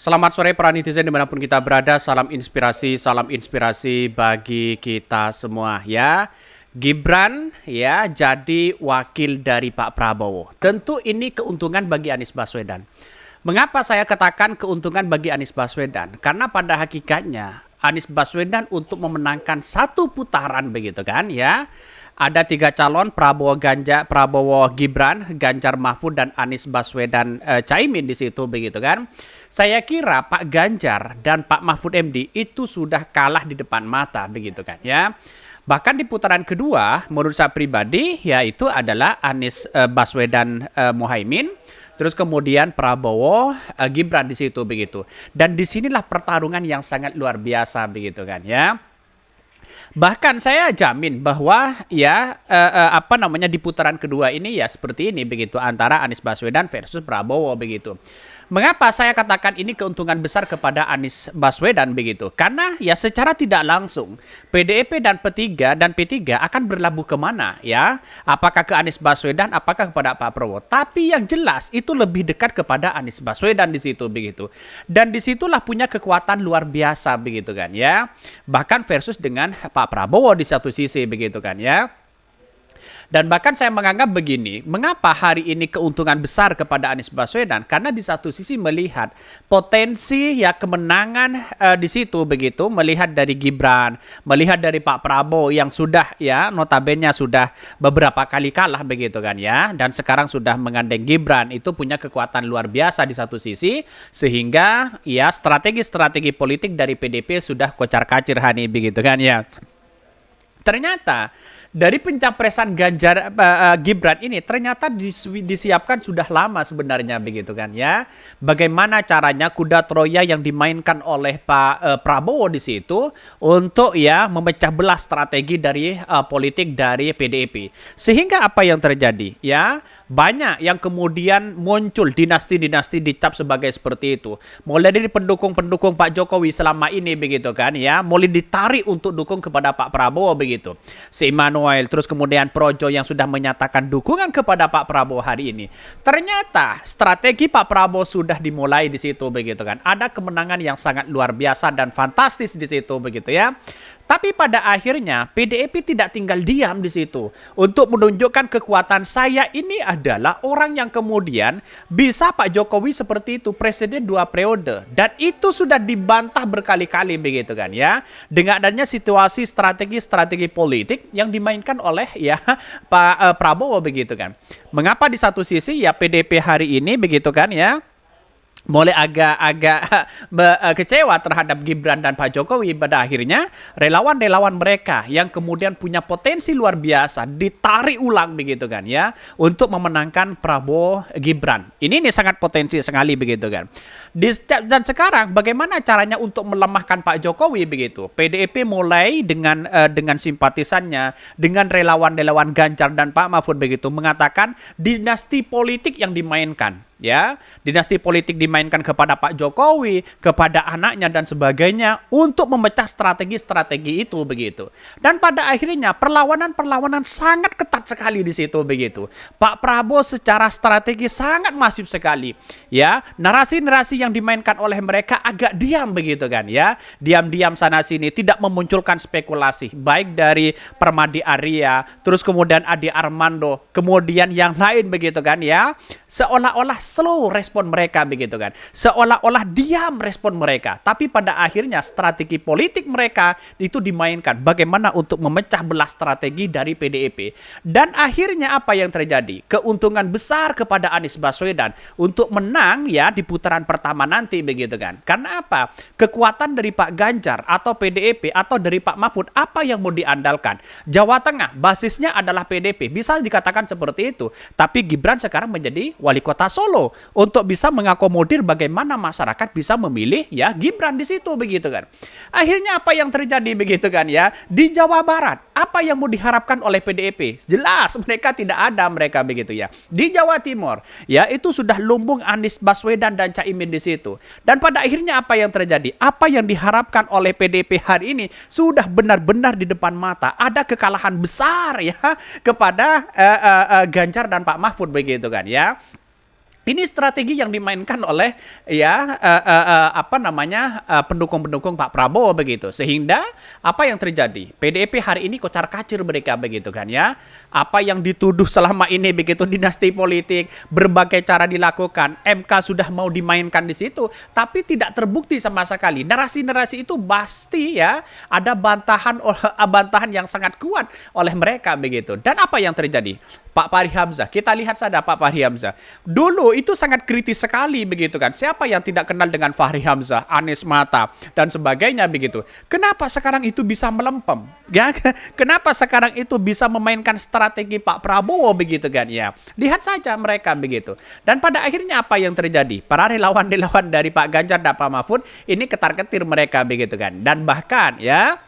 Selamat sore para netizen dimanapun kita berada, salam inspirasi bagi kita semua ya. Gibran ya jadi wakil dari Pak Prabowo. Tentu ini keuntungan bagi Anies Baswedan. Mengapa saya katakan keuntungan bagi Anies Baswedan? Karena pada hakikatnya Anies Baswedan untuk memenangkan satu putaran begitu kan ya. Ada 3 calon Prabowo Gibran, Ganjar Mahfud dan Anies Baswedan Caimin di situ begitu kan. Saya kira Pak Ganjar dan Pak Mahfud MD itu sudah kalah di depan mata begitu kan ya. Bahkan di putaran kedua menurut saya pribadi yaitu adalah Anies Baswedan Muhaimin. Terus kemudian Prabowo Gibran di situ begitu. Dan disinilah pertarungan yang sangat luar biasa begitu kan ya. Bahkan saya jamin bahwa ya di putaran kedua ini ya seperti ini begitu antara Anies Baswedan versus Prabowo begitu. Mengapa saya katakan ini keuntungan besar kepada Anies Baswedan begitu? Karena ya secara tidak langsung PDIP dan P3 akan berlabuh kemana ya? Apakah ke Anies Baswedan, apakah kepada Pak Prabowo? Tapi yang jelas itu lebih dekat kepada Anies Baswedan di situ begitu. Dan disitulah punya kekuatan luar biasa begitu kan ya. Bahkan versus dengan Pak Prabowo di satu sisi begitu kan ya. Dan bahkan saya menganggap begini, mengapa hari ini keuntungan besar kepada Anies Baswedan? Karena di satu sisi melihat potensi ya kemenangan di situ begitu, melihat dari Gibran, melihat dari Pak Prabowo yang sudah ya notabene sudah beberapa kali kalah begitu kan ya, dan sekarang sudah menggandeng Gibran itu punya kekuatan luar biasa di satu sisi, sehingga ya strategi-strategi politik dari PDIP sudah kocar-kacir hani begitu kan ya. Ternyata dari pencapresan Gibran ini ternyata disiapkan sudah lama sebenarnya begitu kan ya. Bagaimana caranya kuda Troya yang dimainkan oleh Pak Prabowo di situ untuk ya memecah belah strategi dari politik dari PDIP. Sehingga apa yang terjadi ya? Banyak yang kemudian muncul dinasti-dinasti dicap sebagai seperti itu. Mulai dari pendukung-pendukung Pak Jokowi selama ini begitu kan ya, mulai ditarik untuk dukung kepada Pak Prabowo begitu. Si Immanuel, terus kemudian Projo yang sudah menyatakan dukungan kepada Pak Prabowo hari ini. Ternyata strategi Pak Prabowo sudah dimulai di situ begitu kan. Ada kemenangan yang sangat luar biasa dan fantastis di situ begitu ya. Tapi pada akhirnya PDIP tidak tinggal diam di situ untuk menunjukkan kekuatan saya ini adalah orang yang kemudian bisa Pak Jokowi seperti itu presiden 2 periode dan itu sudah dibantah berkali-kali begitu kan ya dengan adanya situasi strategi politik yang dimainkan oleh ya Pak Prabowo begitu kan. Mengapa di satu sisi ya PDIP hari ini begitu kan ya mulai agak kecewa terhadap Gibran dan Pak Jokowi, pada akhirnya relawan-relawan mereka yang kemudian punya potensi luar biasa ditarik ulang begitu kan ya untuk memenangkan Prabowo Gibran. Ini sangat potensi sekali begitu kan. Dan sekarang bagaimana caranya untuk melemahkan Pak Jokowi begitu? PDIP mulai dengan simpatisannya, dengan relawan-relawan Ganjar dan Pak Mahfud begitu mengatakan dinasti politik yang dimainkan. Ya, dinasti politik dimainkan kepada Pak Jokowi, kepada anaknya dan sebagainya untuk memecah strategi-strategi itu begitu. Dan pada akhirnya perlawanan sangat ketat sekali di situ begitu. Pak Prabowo secara strategi sangat masif sekali. Ya, narasi-narasi yang dimainkan oleh mereka agak diam begitu kan ya. Diam-diam sana sini, tidak memunculkan spekulasi baik dari Permadi Arya, terus kemudian Adi Armando, kemudian yang lain begitu kan ya. Seolah-olah slow respon mereka begitu kan. Seolah-olah diam respon mereka. Tapi pada akhirnya strategi politik mereka itu dimainkan. Bagaimana untuk memecah belah strategi dari PDIP. Dan akhirnya apa yang terjadi? Keuntungan besar kepada Anies Baswedan untuk menang ya di putaran pertama nanti begitu kan. Karena apa? Kekuatan dari Pak Ganjar atau PDIP atau dari Pak Mahfud apa yang mau diandalkan? Jawa Tengah basisnya adalah PDIP. Bisa dikatakan seperti itu. Tapi Gibran sekarang menjadi wali kota Solo untuk bisa mengakomodir bagaimana masyarakat bisa memilih ya Gibran di situ begitu kan. Akhirnya apa yang terjadi begitu kan ya di Jawa Barat, apa yang mau diharapkan oleh PDIP? Jelas mereka tidak ada mereka begitu ya. Di Jawa Timur ya itu sudah lumbung Anies Baswedan dan Caimin di situ. Dan pada akhirnya apa yang terjadi? Apa yang diharapkan oleh PDIP hari ini sudah benar-benar di depan mata. Ada kekalahan besar ya kepada Ganjar dan Pak Mahfud begitu kan ya. Ini strategi yang dimainkan oleh ya pendukung-pendukung Pak Prabowo begitu. Sehingga apa yang terjadi? PDIP hari ini kocar-kacir mereka begitu kan ya. Apa yang dituduh selama ini begitu dinasti politik, berbagai cara dilakukan, MK sudah mau dimainkan di situ, tapi tidak terbukti sama sekali. Narasi-narasi itu pasti ya ada bantahan yang sangat kuat oleh mereka begitu. Dan apa yang terjadi? Pak Fahri Hamzah, kita lihat saja Pak Fahri Hamzah. Dulu itu sangat kritis sekali begitu kan. Siapa yang tidak kenal dengan Fahri Hamzah, Anies Mata dan sebagainya begitu. Kenapa sekarang itu bisa melempem? Ya, kenapa sekarang itu bisa memainkan strategi Pak Prabowo begitu kan ya. Lihat saja mereka begitu. Dan pada akhirnya apa yang terjadi? Para relawan-relawan dari Pak Ganjar dan Pak Mahfud ini ketar-ketir mereka begitu kan. Dan bahkan ya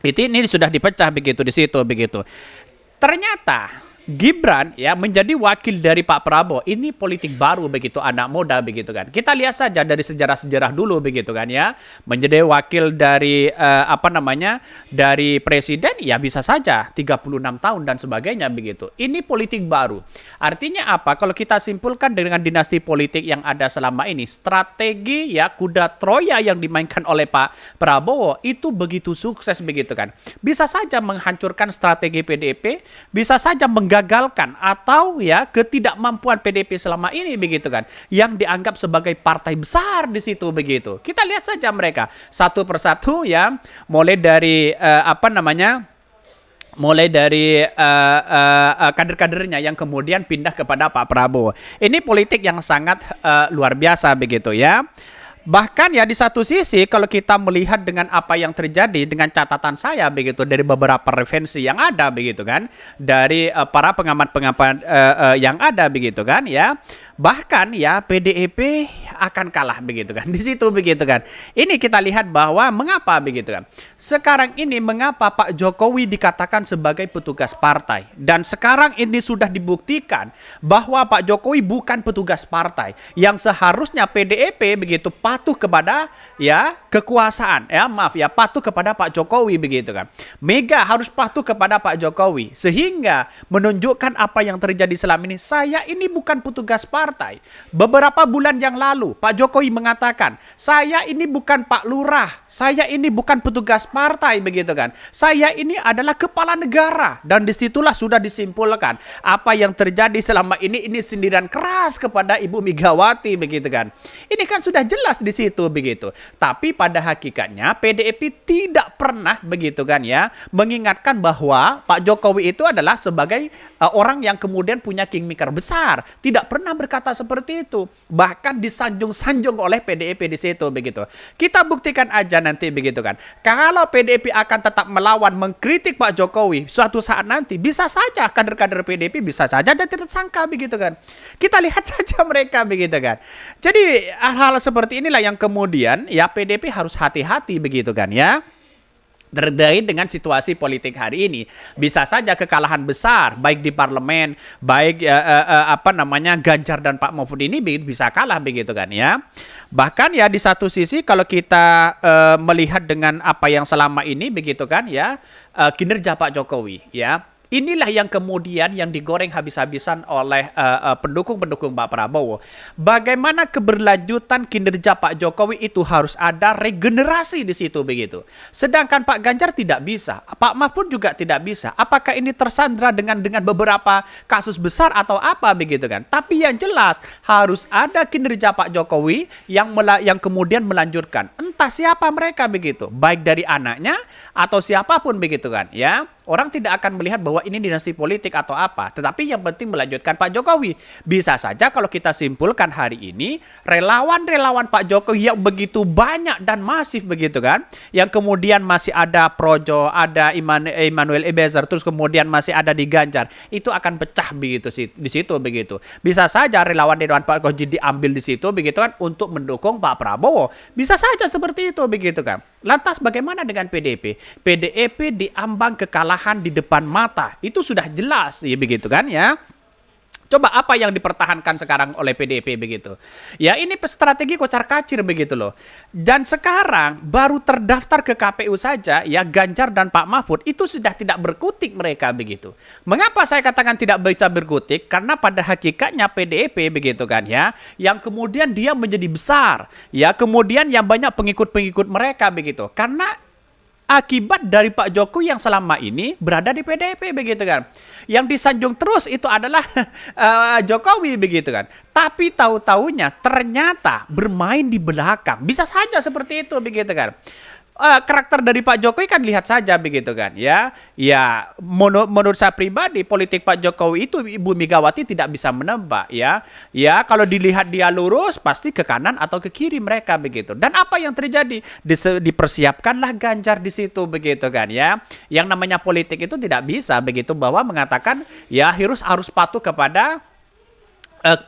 ini sudah dipecah begitu di situ begitu. Ternyata Gibran ya menjadi wakil dari Pak Prabowo. Ini politik baru begitu, anak muda begitu kan. Kita lihat saja dari sejarah-sejarah dulu begitu kan ya. Menjadi wakil dari dari presiden ya bisa saja 36 tahun dan sebagainya begitu. Ini politik baru. Artinya apa? Kalau kita simpulkan dengan dinasti politik yang ada selama ini, strategi ya kuda Troya yang dimainkan oleh Pak Prabowo itu begitu sukses begitu kan. Bisa saja menghancurkan strategi PDIP, bisa saja menggagalkan atau ya ketidakmampuan PDIP selama ini begitu kan, yang dianggap sebagai partai besar di situ begitu. Kita lihat saja mereka satu persatu ya, mulai dari kader-kadernya yang kemudian pindah kepada Pak Prabowo. Ini politik yang sangat luar biasa begitu ya. Bahkan ya di satu sisi kalau kita melihat dengan apa yang terjadi dengan catatan saya begitu dari beberapa referensi yang ada begitu kan, dari para pengamat-pengamat yang ada begitu kan ya. Bahkan ya PDIP akan kalah begitu kan di situ begitu kan. Ini kita lihat bahwa mengapa begitu kan. Sekarang ini mengapa Pak Jokowi dikatakan sebagai petugas partai, dan sekarang ini sudah dibuktikan bahwa Pak Jokowi bukan petugas partai yang seharusnya PDIP begitu patuh kepada ya kekuasaan patuh kepada Pak Jokowi begitu kan. Mega harus patuh kepada Pak Jokowi sehingga menunjukkan apa yang terjadi selama ini. Saya ini bukan petugas partai. Beberapa bulan yang lalu Pak Jokowi mengatakan, saya ini bukan Pak Lurah, saya ini bukan petugas partai begitu kan. Saya ini adalah kepala negara, dan disitulah sudah disimpulkan apa yang terjadi selama ini sindiran keras kepada Ibu Megawati begitu kan. Ini kan sudah jelas di situ begitu. Tapi pada hakikatnya PDIP tidak pernah begitu kan ya mengingatkan bahwa Pak Jokowi itu adalah sebagai orang yang kemudian punya kingmaker besar. Tidak pernah berkata seperti itu. Bahkan disanjung-sanjung oleh PDIP di situ begitu. Kita buktikan aja nanti begitu kan. Kalau PDIP akan tetap melawan, mengkritik Pak Jokowi, suatu saat nanti bisa saja kader-kader PDIP bisa saja dan tersangka begitu kan. Kita lihat saja mereka begitu kan. Jadi hal-hal seperti inilah yang kemudian ya PDIP harus hati-hati begitu kan ya. Terkait dengan situasi politik hari ini, bisa saja kekalahan besar baik di parlemen, baik Ganjar dan Pak Mahfud ini bisa kalah begitu kan ya. Bahkan ya di satu sisi kalau kita melihat dengan apa yang selama ini begitu kan ya, kinerja Pak Jokowi ya. Inilah yang kemudian yang digoreng habis-habisan oleh pendukung-pendukung Pak Prabowo. Bagaimana keberlanjutan kinerja Pak Jokowi itu harus ada regenerasi di situ begitu. Sedangkan Pak Ganjar tidak bisa, Pak Mahfud juga tidak bisa. Apakah ini tersandra dengan beberapa kasus besar atau apa begitu kan? Tapi yang jelas harus ada kinerja Pak Jokowi yang kemudian melanjutkan. Entah siapa mereka begitu, baik dari anaknya atau siapapun begitu kan ya. Orang tidak akan melihat bahwa ini dinasti politik atau apa. Tetapi yang penting melanjutkan Pak Jokowi. Bisa saja kalau kita simpulkan hari ini, relawan-relawan Pak Jokowi yang begitu banyak dan masif begitu kan. Yang kemudian masih ada Projo, ada Emmanuel Ebezer, terus kemudian masih ada di Ganjar. Itu akan pecah begitu di situ begitu. Bisa saja relawan-relawan Pak Jokowi diambil di situ begitu kan untuk mendukung Pak Prabowo. Bisa saja seperti itu begitu kan. Lantas bagaimana dengan PDIP? PDIP diambang kekalahan di depan mata. Itu sudah jelas ya begitu kan ya. Coba apa yang dipertahankan sekarang oleh PDIP begitu. Ya ini strategi kocar-kacir begitu loh. Dan sekarang baru terdaftar ke KPU saja ya Ganjar dan Pak Mahfud itu sudah tidak berkutik mereka begitu. Mengapa saya katakan tidak bisa berkutik? Karena pada hakikatnya PDIP begitu kan ya, yang kemudian dia menjadi besar, ya kemudian yang banyak pengikut-pengikut mereka begitu. Karena akibat dari Pak Jokowi yang selama ini berada di PDIP begitu kan. Yang disanjung terus itu adalah Jokowi begitu kan. Tapi tahu-taunya ternyata bermain di belakang. Bisa saja seperti itu begitu kan. Karakter dari Pak Jokowi kan lihat saja begitu kan ya. Ya menurut saya pribadi politik Pak Jokowi itu Ibu Megawati tidak bisa menebak ya. Ya kalau dilihat dia lurus pasti ke kanan atau ke kiri mereka begitu. Dan apa yang terjadi? Dipersiapkanlah Ganjar di situ begitu kan ya. Yang namanya politik itu tidak bisa begitu bahwa mengatakan ya harus patuh kepada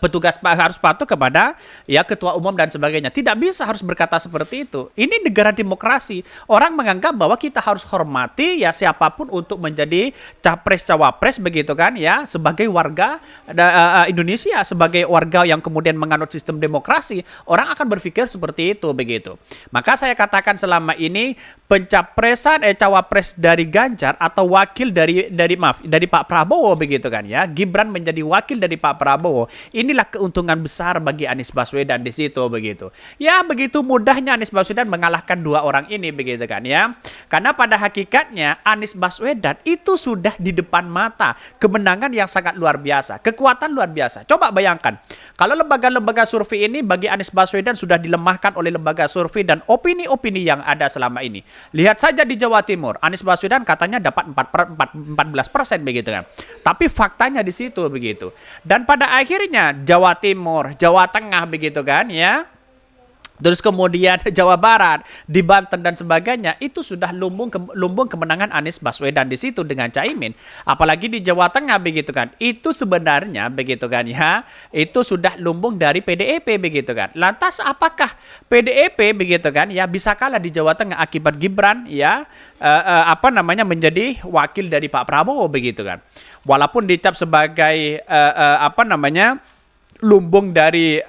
petugas harus patuh kepada ya ketua umum dan sebagainya. Tidak bisa harus berkata seperti itu. Ini negara demokrasi. Orang menganggap bahwa kita harus hormati ya siapapun untuk menjadi capres cawapres begitu kan ya sebagai warga Indonesia, sebagai warga yang kemudian menganut sistem demokrasi, orang akan berpikir seperti itu begitu. Maka saya katakan selama ini pencapresan cawapres dari Ganjar atau wakil dari Pak Prabowo begitu kan ya. Gibran menjadi wakil dari Pak Prabowo. Inilah keuntungan besar bagi Anies Baswedan di situ begitu. Ya begitu mudahnya Anies Baswedan mengalahkan dua orang ini begitu kan ya. Karena pada hakikatnya Anies Baswedan itu sudah di depan mata kemenangan yang sangat luar biasa, kekuatan luar biasa. Coba bayangkan kalau lembaga-lembaga survei ini bagi Anies Baswedan sudah dilemahkan oleh lembaga survei dan opini-opini yang ada selama ini. Lihat saja di Jawa Timur, Anies Baswedan katanya dapat 14% begitu kan. Tapi faktanya di situ begitu. Dan pada akhirnya Jawa Timur, Jawa Tengah begitu kan ya. Terus kemudian Jawa Barat, di Banten dan sebagainya itu sudah lumbung kemenangan Anies Baswedan di situ dengan Caimin. Apalagi di Jawa Tengah begitu kan. Itu sebenarnya begitu kan ya. Itu sudah lumbung dari PDIP begitu kan. Lantas apakah PDIP begitu kan ya bisa kalah di Jawa Tengah akibat Gibran ya menjadi wakil dari Pak Prabowo begitu kan. Walaupun dicap sebagai lumbung dari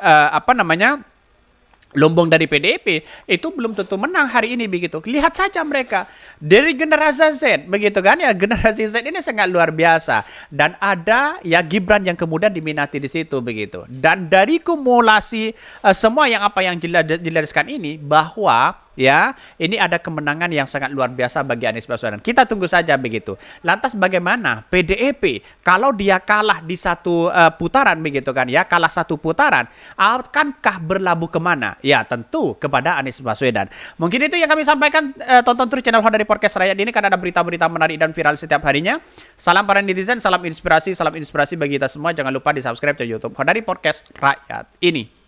lumbung dari PDIP itu belum tentu menang hari ini begitu. Lihat saja mereka dari generasi Z begitu kan ya. Generasi Z ini sangat luar biasa dan ada ya Gibran yang kemudian diminati di situ begitu. Dan dari kumulasi semua yang dijelaskan ini bahwa ya ini ada kemenangan yang sangat luar biasa bagi Anies Baswedan. Kita tunggu saja begitu. Lantas bagaimana PDIP kalau dia kalah di satu putaran begitu kan ya, kalah satu putaran, akankah berlabuh kemana? Ya tentu kepada Anies Baswedan. Mungkin itu yang kami sampaikan. Tonton terus channel Hodari Podcast Rakyat ini karena ada berita-berita menarik dan viral setiap harinya. Salam para netizen, salam inspirasi bagi kita semua. Jangan lupa di subscribe ke YouTube Hodari Podcast Rakyat ini.